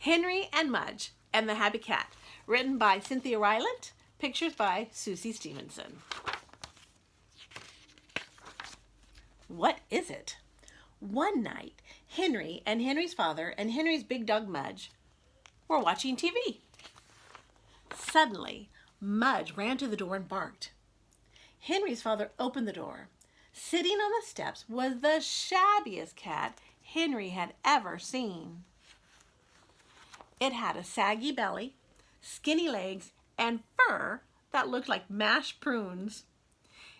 Henry and Mudge and the Happy Cat, written by Cynthia Rylant, pictures by Sucie Stevenson. What is it? One night, Henry and Henry's father and Henry's big dog Mudge were watching TV. Suddenly, Mudge ran to the door and barked. Henry's father opened the door. Sitting on the steps was the shabbiest cat Henry had ever seen. It had a saggy belly, skinny legs, and fur that looked like mashed prunes.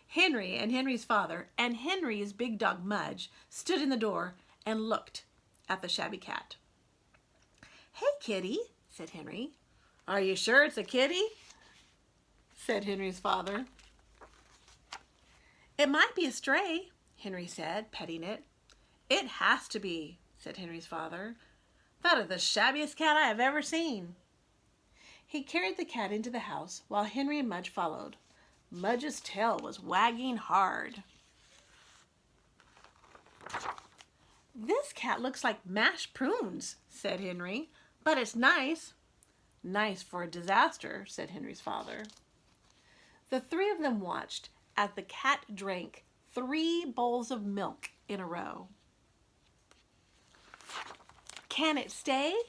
Henry and Henry's father and Henry's big dog Mudge stood in the door and looked at the shabby cat. "Hey, kitty," said Henry. "Are you sure it's a kitty?" said Henry's father. "It might be a stray," Henry said, petting it. "It has to be," said Henry's father. "That is the shabbiest cat I have ever seen." He carried the cat into the house while Henry and Mudge followed. Mudge's tail was wagging hard. "This cat looks like mashed prunes," said Henry, "but it's nice." "Nice for a disaster," said Henry's father. The three of them watched as the cat drank 3 bowls of milk in a row. "Can it stay?"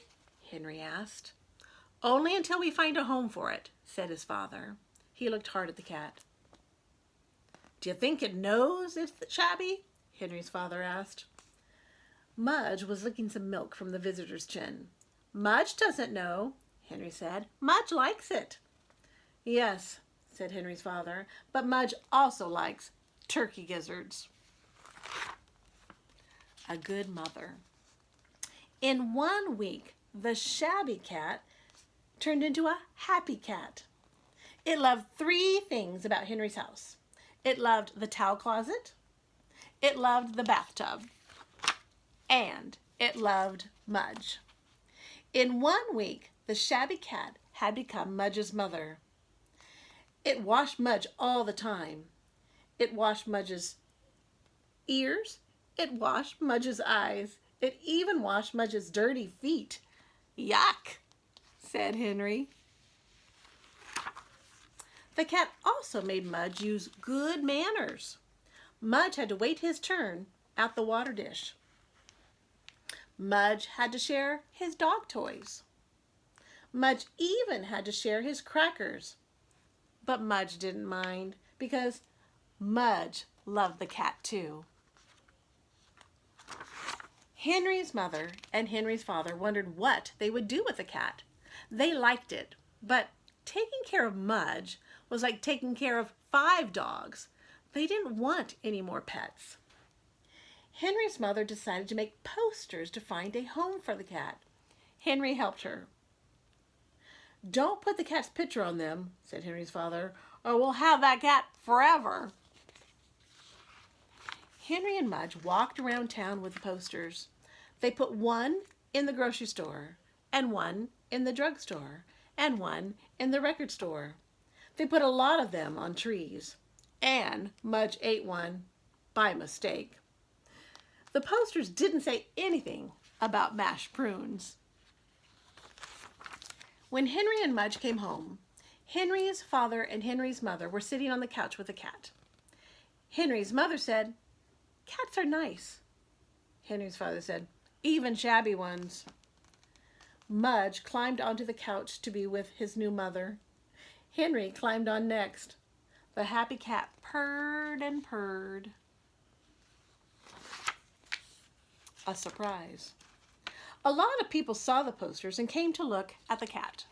Henry asked. "Only until we find a home for it," said his father. He looked hard at the cat. "Do you think it knows it's shabby?" Henry's father asked. Mudge was licking some milk from the visitor's chin. "Mudge doesn't know," Henry said. "Mudge likes it." "Yes," said Henry's father, "but Mudge also likes turkey gizzards." A good mother. In 1 week, the shabby cat turned into a happy cat. It loved 3 things about Henry's house. It loved the towel closet, it loved the bathtub, and it loved Mudge. In 1 week, the shabby cat had become Mudge's mother. It washed Mudge all the time. It washed Mudge's ears. It washed Mudge's eyes. It even washed Mudge's dirty feet. "Yuck," said Henry. The cat also made Mudge use good manners. Mudge had to wait his turn at the water dish. Mudge had to share his dog toys. Mudge even had to share his crackers. But Mudge didn't mind because Mudge loved the cat too. Henry's mother and Henry's father wondered what they would do with the cat. They liked it, but taking care of Mudge was like taking care of 5 dogs. They didn't want any more pets. Henry's mother decided to make posters to find a home for the cat. Henry helped her. "Don't put the cat's picture on them," said Henry's father, "or we'll have that cat forever." Henry and Mudge walked around town with the posters. They put one in the grocery store, and one in the drugstore, and one in the record store. They put a lot of them on trees, and Mudge ate one by mistake. The posters didn't say anything about mashed prunes. When Henry and Mudge came home, Henry's father and Henry's mother were sitting on the couch with a cat. Henry's mother said, "Cats are nice." Henry's father said, "Even shabby ones." Mudge climbed onto the couch to be with his new mother. Henry climbed on next. The happy cat purred and purred. A surprise. A lot of people saw the posters and came to look at the cat.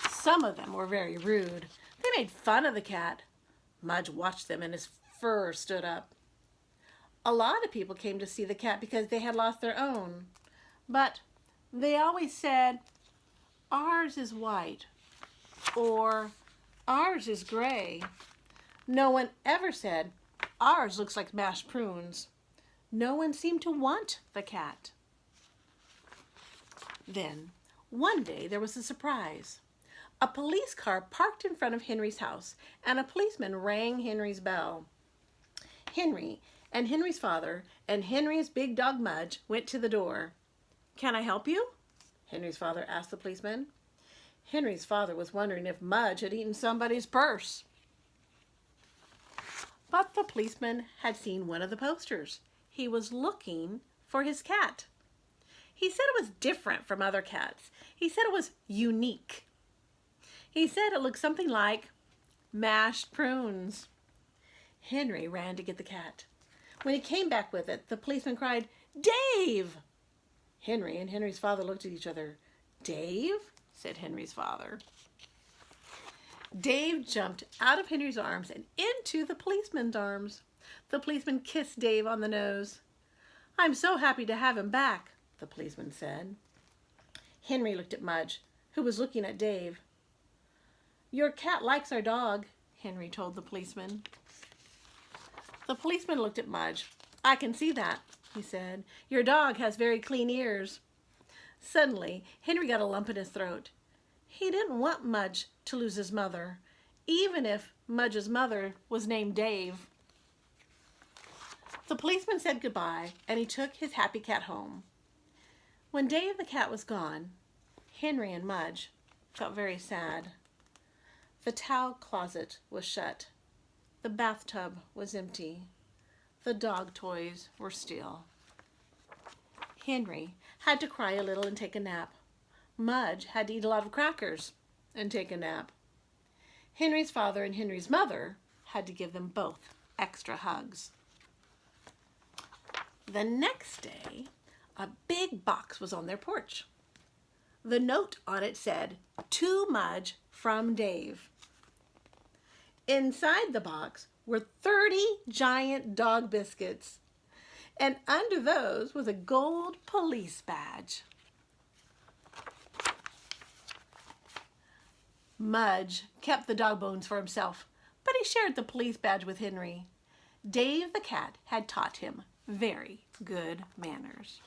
Some of them were very rude. They made fun of the cat. Mudge watched them and his fur stood up. A lot of people came to see the cat because they had lost their own. But they always said, "Ours is white," or "Ours is gray." No one ever said, "Ours looks like mashed prunes." No one seemed to want the cat. Then, one day there was a surprise. A police car parked in front of Henry's house, and a policeman rang Henry's bell. Henry and Henry's father and Henry's big dog Mudge went to the door. "Can I help you?" Henry's father asked the policeman. Henry's father was wondering if Mudge had eaten somebody's purse. But the policeman had seen one of the posters. He was looking for his cat. He said it was different from other cats. He said it was unique. He said it looked something like mashed prunes. Henry ran to get the cat. When he came back with it, the policeman cried, "Dave!" Henry and Henry's father looked at each other. "Dave?" said Henry's father. Dave jumped out of Henry's arms and into the policeman's arms. The policeman kissed Dave on the nose. "I'm so happy to have him back," the policeman said. Henry looked at Mudge, who was looking at Dave. "Your cat likes our dog," Henry told the policeman. The policeman looked at Mudge. "I can see that," he said. "Your dog has very clean ears." Suddenly, Henry got a lump in his throat. He didn't want Mudge to lose his mother, even if Mudge's mother was named Dave. The policeman said goodbye, and he took his happy cat home. When Dave the cat was gone, Henry and Mudge felt very sad. The towel closet was shut. The bathtub was empty. The dog toys were still. Henry had to cry a little and take a nap. Mudge had to eat a lot of crackers and take a nap. Henry's father and Henry's mother had to give them both extra hugs. The next day, a big box was on their porch. The note on it said, "To Mudge from Dave." Inside the box were 30 giant dog biscuits, and under those was a gold police badge. Mudge kept the dog bones for himself, but he shared the police badge with Henry. Dave the cat had taught him very good manners.